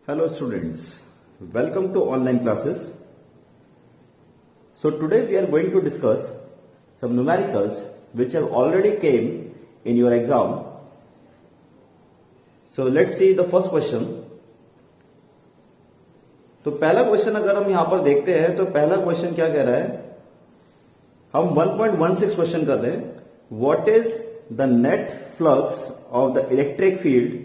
Hello students, welcome to online classes. So today we are going to discuss some numericals which have already came in your exam. So let's see the first question. तो पहला question अगर हम यहां पर देखते हैं तो पहला क्वेश्चन क्या कह रहा है, हम 1.16 क्वेश्चन कर रहे हैं. What is the net flux of the electric field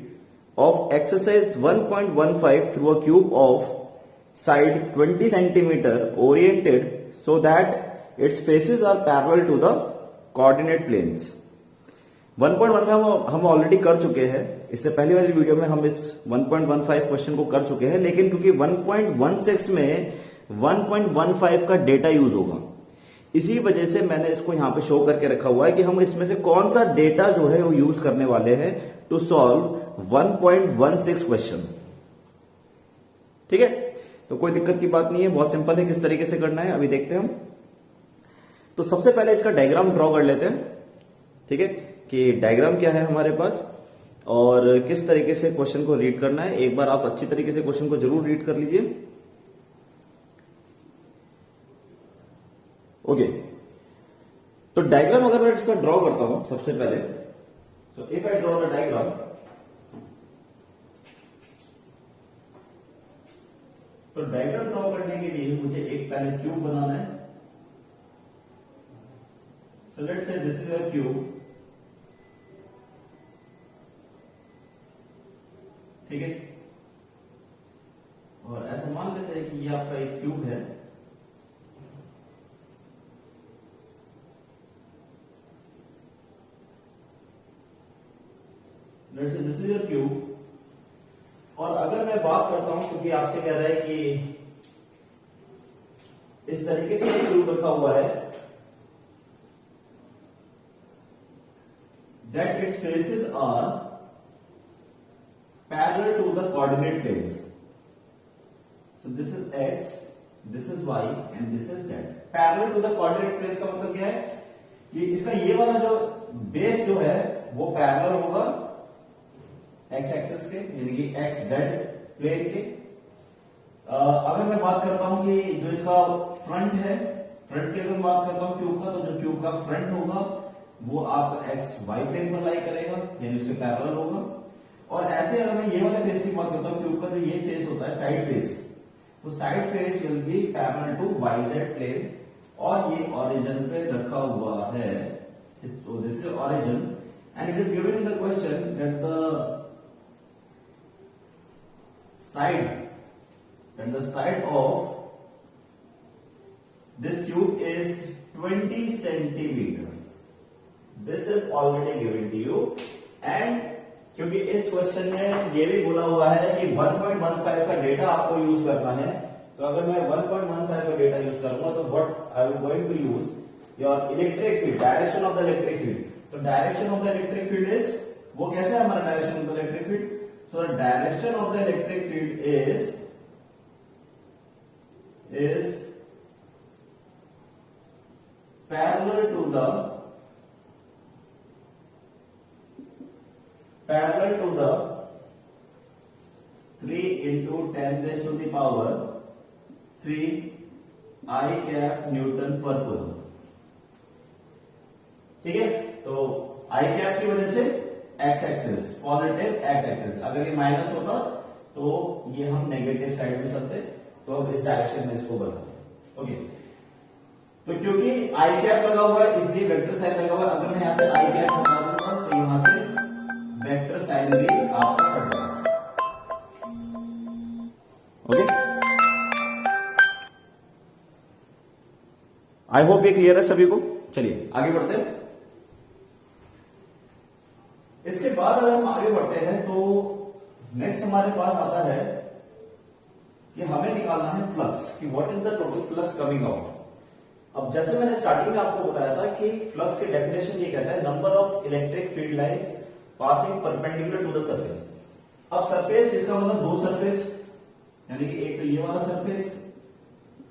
of exercise 1.15 through a cube of side 20 centimeter oriented so that its faces are parallel to the coordinate planes. 1.1 में हम ऑलरेडी कर चुके हैं, इससे पहली वाली वीडियो में हम इस 1.15 क्वेश्चन को कर चुके हैं, लेकिन क्योंकि 1.16 में 1.15 का डेटा यूज होगा, इसी वजह से मैंने इसको यहां पे शो करके रखा हुआ है कि हम इसमें से कौन सा डेटा जो है वो यूज करने वाले हैं टू सॉल्व 1.16 क्वेश्चन. ठीक है, तो कोई दिक्कत की बात नहीं है, बहुत सिंपल है. किस तरीके से करना है अभी देखते हैं हम. तो सबसे पहले इसका डायग्राम ड्रॉ कर लेते हैं. ठीक है, कि डायग्राम क्या है हमारे पास और किस तरीके से क्वेश्चन को रीड करना है. एक बार आप अच्छी तरीके से क्वेश्चन को जरूर रीड कर लीजिए. ओके, तो डायग्राम अगर मैं इसका ड्रॉ करता हूं सबसे पहले, so if I draw the diagram, तो डायग्राम ड्रॉ करने के लिए मुझे एक पहले क्यूब बनाना है. so let's say this is a cube. ठीक है, और ऐसा मान लेते हैं कि ये आपका एक क्यूब है. Let's say this is your cube. और अगर मैं बात करता हूं, क्योंकि आपसे कह रहा है कि इस तरीके से क्यूब रखा हुआ है, that its faces are parallel to the coordinate planes. So this is x, this is y and this is z. Parallel to the coordinate planes का मतलब क्या है कि इसका ये वाला जो बेस जो है वो पैरेलल होगा एक्स एक्सिस के, यानी कि एक्स जेड प्लेन के. अगर मैं बात करता हूं कि जो इसका फ्रंट है, फ्रंट की अगर मैं बात करता हूं क्यूब का, तो जो क्यूब का फ्रंट होगा वो आप एक्स वाई प्लेन पर लाई करेगा, यानी उसके पैरेलल होगा. और ऐसे अगर मैं ये वाले फेस की बात करता हूं, क्यूब का जो ये फेस होता है साइड फेस, वो side face will be parallel to Y Z plane. और ये ओरिजिन पे रखा हुआ है. तो this is origin and it is given in the question that the side of this cube is 20 centimeter. This is already given to you. And क्योंकि इस question में ये भी बोला हुआ है कि 1.15 का डेटा आपको यूज करना है, तो अगर मैं 1.15 का डेटा यूज करूंगा तो what I am going to use your electric field, direction of the electric field. तो direction of the electric field is, वो कैसे है हमारा direction of the electric field. So the direction of the electric field is parallel to the 3 into 10 raised to the power 3 I cap Newton per coulomb. ठीक है, तो I cap की वजह से x axis, positive x axis, अगर ये minus होता तो ये हम नेगेटिव साइड में चलते, तो अब इस डायरेक्शन में इसको बढ़ाते. ओके, तो क्योंकक्योंकि आई कैप लगा हुआ है इसलिए वेक्टर साइन लगा हुआ है. अगर मैं यहां से आई कैप हटा दूंगा तो यहां से वेक्टर साइन भी आपका हट जाएगा. ओके, आई होप ये क्लियर है सभी को. चलिए आगे बढ़ते हैं. इसके बाद अगर हम आगे बढ़ते हैं तो नेक्स्ट हमारे पास आता है कि हमें निकालना है फ्लक्स, कि what is the total flux coming out. अब जैसे मैंने स्टार्टिंग में आपको बताया था कि फ्लक्स की डेफिनेशन ये कहता है number of electric field lines passing perpendicular to the surface. अब सरफेस इसका मतलब दो सरफेस, यानी कि एक तो ये वाला सरफेस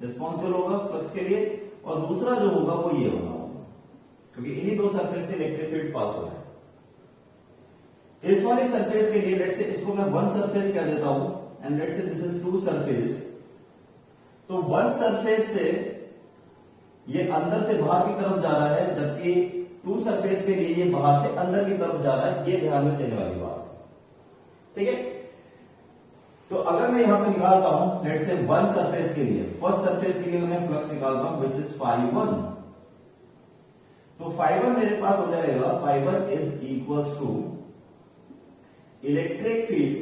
रिस्पॉन्सिबल होगा फ्लक्स के लिए, और दूसरा जो होगा वो ये वाला होगा, क्योंकि इन्हीं दो सरफेस से इलेक्ट्रिक फील्ड पास हो रहा है. इस वाली सरफेस के लिए लेट्स से इसको मैं वन सरफेस कह देता हूं and let's say this is two surface, तो वन सरफेस से ये अंदर से बाहर की तरफ जा रहा है, जबकि टू सरफेस के लिए ये बाहर से अंदर की तरफ जा रहा है। ये ध्यान में देने वाली बात है, ठीक है। तो अगर मैं यहां पे निकालता हूं लेट्स से वन सरफेस के लिए, फर्स्ट सरफेस के लिए मैं फ्लक्स निकालता हूं विच इज φ1, तो φ1 मेरे पास हो जाएगा φ1 is equals to electric field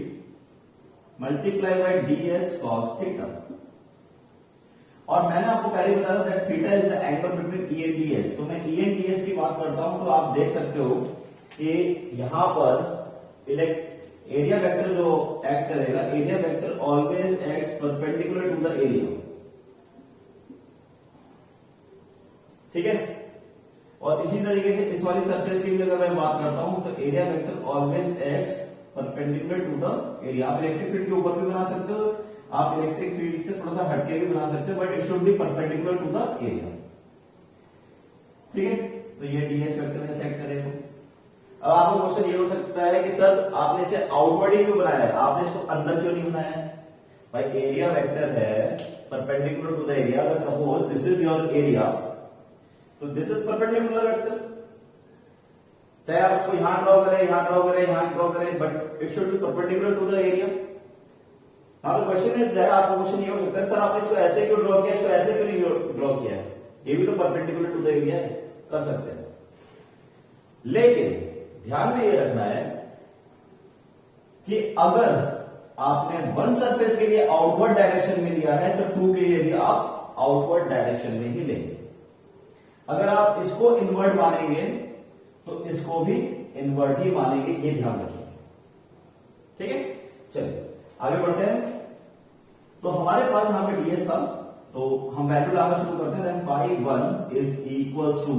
multiply by ds cos theta. और मैंने आपको पहले बताया that theta is the angle between E and ds, तो मैं ई एंड ds की बात करता हूं तो आप देख सकते हो कि यहां पर एरिया वेक्टर जो एक्ट करेगा, area vector always acts perpendicular to the area, ठीक है। और इसी तरीके से इस वाली सरफेस की भी अगर मैं बात करता हूं तो area vector always acts perpendicular to the area. आप इलेक्ट्रिक फील्ड के ऊपर भी बना सकते हो, आप इलेक्ट्रिक फील्ड से थोड़ा सा हटके भी बना सकते हो, but it should be perpendicular to the area, ठीक है। तो ये ds वेक्टर में सेट करेगा। अब आपका क्वेश्चन ये हो सकता है कि सर आपने इसे आउटवर्ड ही क्यों बनाया है, आपने इसको अंदर क्यों नहीं बनाया है? भाई एरिया वेक्टर है परपेंडिकुलर टू द एरिया, अगर suppose this is your area तो दिस इज परपेंडिकुलर वेक्टर, चाहे आप उसको यहां ड्रॉ करें, यहां ड्रॉ करें, यहां ड्रॉ करें, but it should be perpendicular to the area. हाँ, तो क्वेश्चन इज दैट, आपका क्वेश्चन ये हो सकता है सर आपने इसको ऐसे क्यों ड्रॉ किया, इसको ऐसे क्यों नहीं ड्रॉ किया है, ये भी तो परपेंडिकुलर टू द एरिया है, कर सकते हैं। लेकिन ध्यान में ये रखना है कि अगर आपने वन सरफेस के लिए आउटवर्ड डायरेक्शन में लिया है तो टू के लिए भी आप आउटवर्ड डायरेक्शन में ही लेंगे। अगर आप इसको इनवर्ट मानेंगे तो इसको भी इनवर्ट ही मानेंगे, ये ध्यान रखिए, ठीक है। चलिए आगे बढ़ते हैं। तो हमारे पास यहां पे ds था, तो हम वैल्यू डालना शुरू करते हैं। φ1 is equals to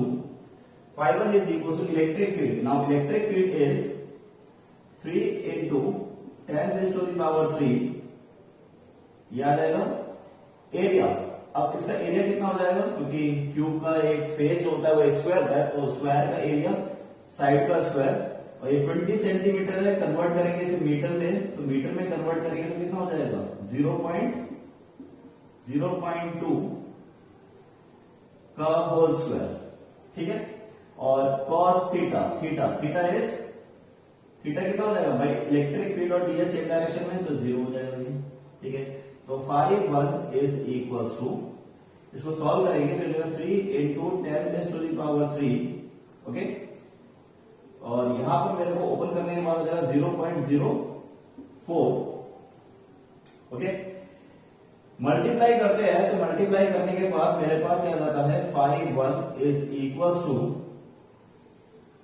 electric field. Now electric field is 3 into 10 raised to the power 3, यह आ जाएगा एरिया। अब इसका एरिया कितना हो जाएगा, क्योंकि क्यूब का एक फेस होता है वो स्क्वायर है, तो स्क्वायर का एरिया साइड का स्क्वायर, और ये 20 सेंटीमीटर है, कन्वर्ट करेंगे इसे मीटर में, तो मीटर में कन्वर्ट करेंगे तो कितना हो जाएगा 0.02 का होल स्क्वायर, ठीक है। और cos theta, theta is theta कितना हो जाएगा भाई, इलेक्ट्रिक फील्ड और ds एक डायरेक्शन में, तो 0 हो जाएगा ये, ठीक है। तो φ1 इज इक्वल्स टू, इसको सॉल्व करेंगे तो 3 into 10 raised to the power 3, okay. और यहां पर मेरे को ओपन करने के बाद हो जाएगा 0.04, ओके। मल्टीप्लाई करते हैं तो मल्टीप्लाई करने के बाद मेरे पास क्या जाता है, φ1 इज इक्वल्स टू,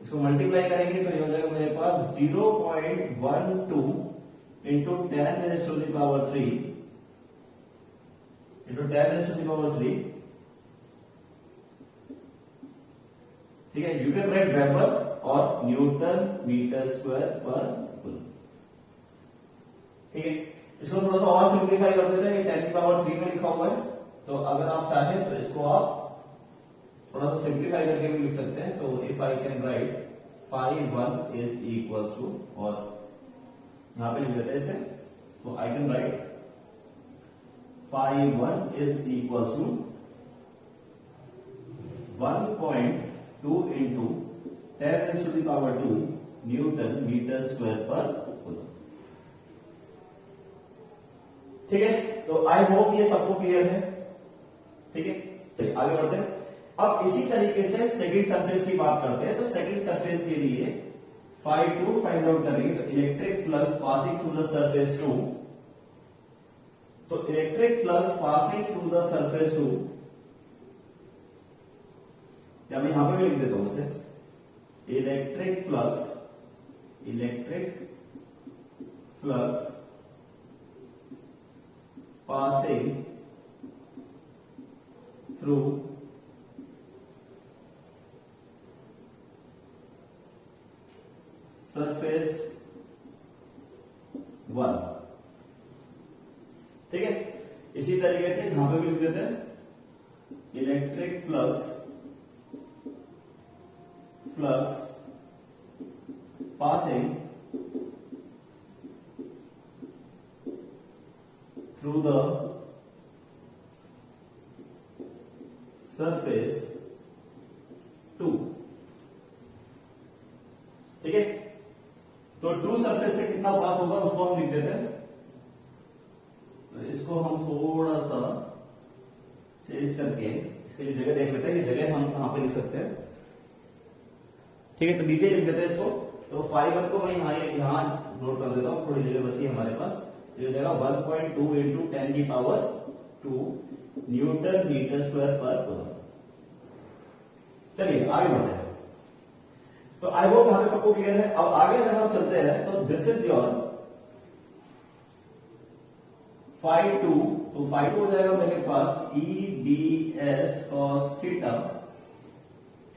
इसको मल्टीप्लाई करेंगे तो ये हो जाएगा मेरे पास 0.12 into 10 raised to the power 3 into 10 raised to the power 3, ठीक है। यू कैन राइट वेबर और न्यूटन मीटर स्क्वायर पर कूलम, ठीक है। इसको थोड़ा सा और सिंप्लीफाई कर देते हैं, 10 की पावर 3 में लिखा हुआ है, तो अगर आप चाहें तो इसको आप थोड़ा सा सिंप्लीफाई करके भी लिख सकते हैं। तो if I can write φ1 is equals to, और यहां पे लिख देते हैं इसे, तो I can write φ1 is equals to 1.2 into 10 raised to the power 2 newton metre square पर कूलम, ठीक है। तो आई होप ये सबको क्लियर है, ठीक है। चलिए आगे बढ़ते हैं। अब इसी तरीके से सेकंड सरफेस की बात करते हैं। तो सेकंड सरफेस के लिए φ2 फाइंड आउट करेंगे, तो electric flux passing through the surface 2, तो electric flux passing through the surface 2, या मैं यहां पे भी लिख देता हूं उसे, electric flux passing through surface 1, ठीक है। इसी तरीके से यहां पे भी लिख देते हैं, electric flux passing through the surface 2, ठीक है। तो 2 सरफेस से कितना पास होगा उसको हम लिख देते हैं, तो इसको हम थोड़ा सा चेंज करके इसके लिए जगह देख लेते हैं कि जगह हम कहां पे लिख सकते हैं, ठीक है। तो नीचे लिख देते हैं इसको, तो 5 को मैं यहां नोट कर देता हूं, थोड़ी जगह बची है हमारे पास। ये हो जाएगा 1.2 इंटू 10 की पावर 2 न्यूटन मीटर स्क्वायर पर कूलम। चलिए आगे बढ़ते हैं। तो आई होप यहां तक सबको क्लियर है। अब आगे अगर हम चलते हैं तो दिस इज योर φ2, तो φ2 हो जाएगा मेरे पास E D S cos theta,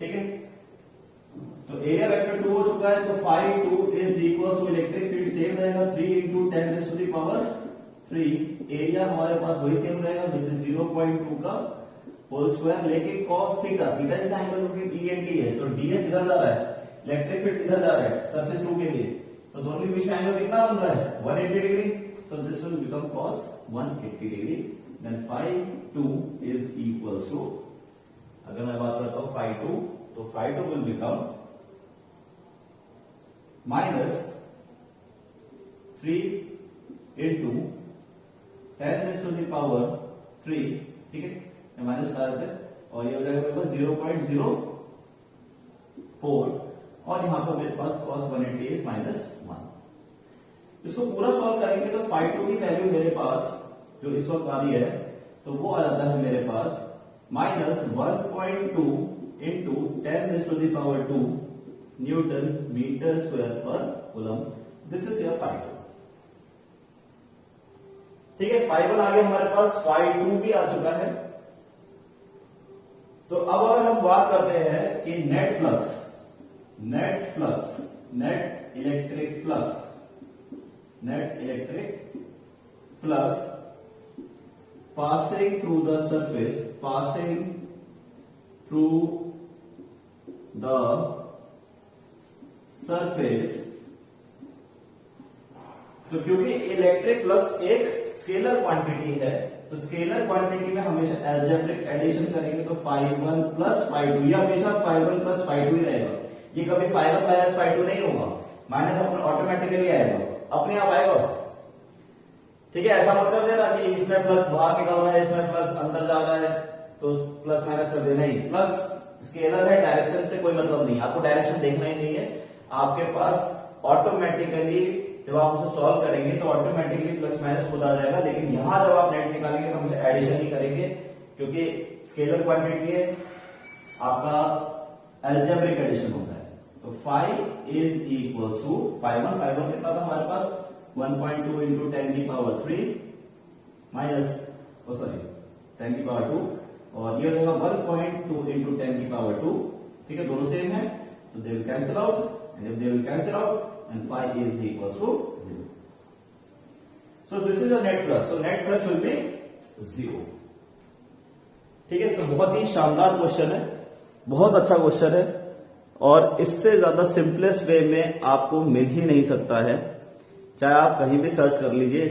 ठीक है। तो एरिया वेक्टर 2 हो चुका है, तो φ2 is equal to electric field same रहेगा 3 into 10 raise to the power 3। Area हमारे पास वही सेम रहेगा विच इज 0.2 का होल स्क्वायर, लेकिन cos theta, theta is the angle between E and DS, तो डीएस इधर जा रहा है, इलेक्ट्रिक फील्ड इधर जा रहा है सरफेस 2 के लिए, तो दोनों के बीच में एंगल कितना बन रहा है 180 degree, so this will become cos 180 degree, then φ2 is equals to, अगर मैं बात करता हूं φ2, तो φ2 will become minus 3 into 10 raised to the power 3, ठीक है, ये माइनस कर देते हैं और ये हो जाएगा मेरे पास 0.04 और यहां पर मेरे पास cos 180 is -1। इसको पूरा सॉल्व करेंगे तो φ2 की वैल्यू मेरे पास जो इस वक्त आ रही है तो वो आ जाता है मेरे पास -1.2 into 10 raise to the power 2 newton metre square पर कूलम। दिस इज योर φ2, ठीक है। φ1 आ गया हमारे पास, φ2 भी आ चुका है। तो अब अगर हम बात करते हैं कि net flux, net electric flux passing through the surface, तो क्योंकि इलेक्ट्रिक फ्लक्स एक स्केलर क्वांटिटी है, तो स्केलर क्वांटिटी में हमेशा अलजेब्रिक एडिशन करेंगे तो φ1 प्लस φ2, ये हमेशा φ1 प्लस φ2 ही रहेगा, ये कभी φ1 माइनस φ2 नहीं होगा, माइनस अपने ऑटोमेटिकली आएगा, अपने आप आएगा, ठीक है। ऐसा मतलब देना कि इसमें फ्लक्स बाहर निकल रहा है, इसमें फ्लक्स अंदर जा रहा है तो प्लस माइनस कर देना ही। फ्लक्स स्केलर है, डायरेक्शन से कोई मतलब नहीं, आपको डायरेक्शन देखना ही नहीं है, आपके पास ऑटोमेटिकली जब आप उसे सॉल्व करेंगे तो ऑटोमेटिकली प्लस माइनस खुद आ जाएगा, लेकिन यहां जब आप नेट निकालेंगे तो हम इसे एडिशन ही करेंगे क्योंकि स्केलर क्वांटिटी है, आपका अलजेब्रिक एडिशन होता है। तो φ इज इक्वल टू φ1 कितना था हमारे पास 1.2 इंटू 10 की पावर 3 माइनस 10 की पावर 2 और ये रहेगा 1.2 इंटू 10 की पावर 2, ठीक है, दोनों सेम है तो they will cancel out and if they will cancel out and φ is equal to 0। So this is a net flux, so net flux will be 0, ठीक है। तो बहुत ही शानदार क्वेश्चन है, बहुत अच्छा क्वेश्चन है और इससे ज्यादा सिंपलेस्ट वे में आपको मिल ही नहीं सकता है, चाहे आप कहीं भी सर्च कर लीजिए।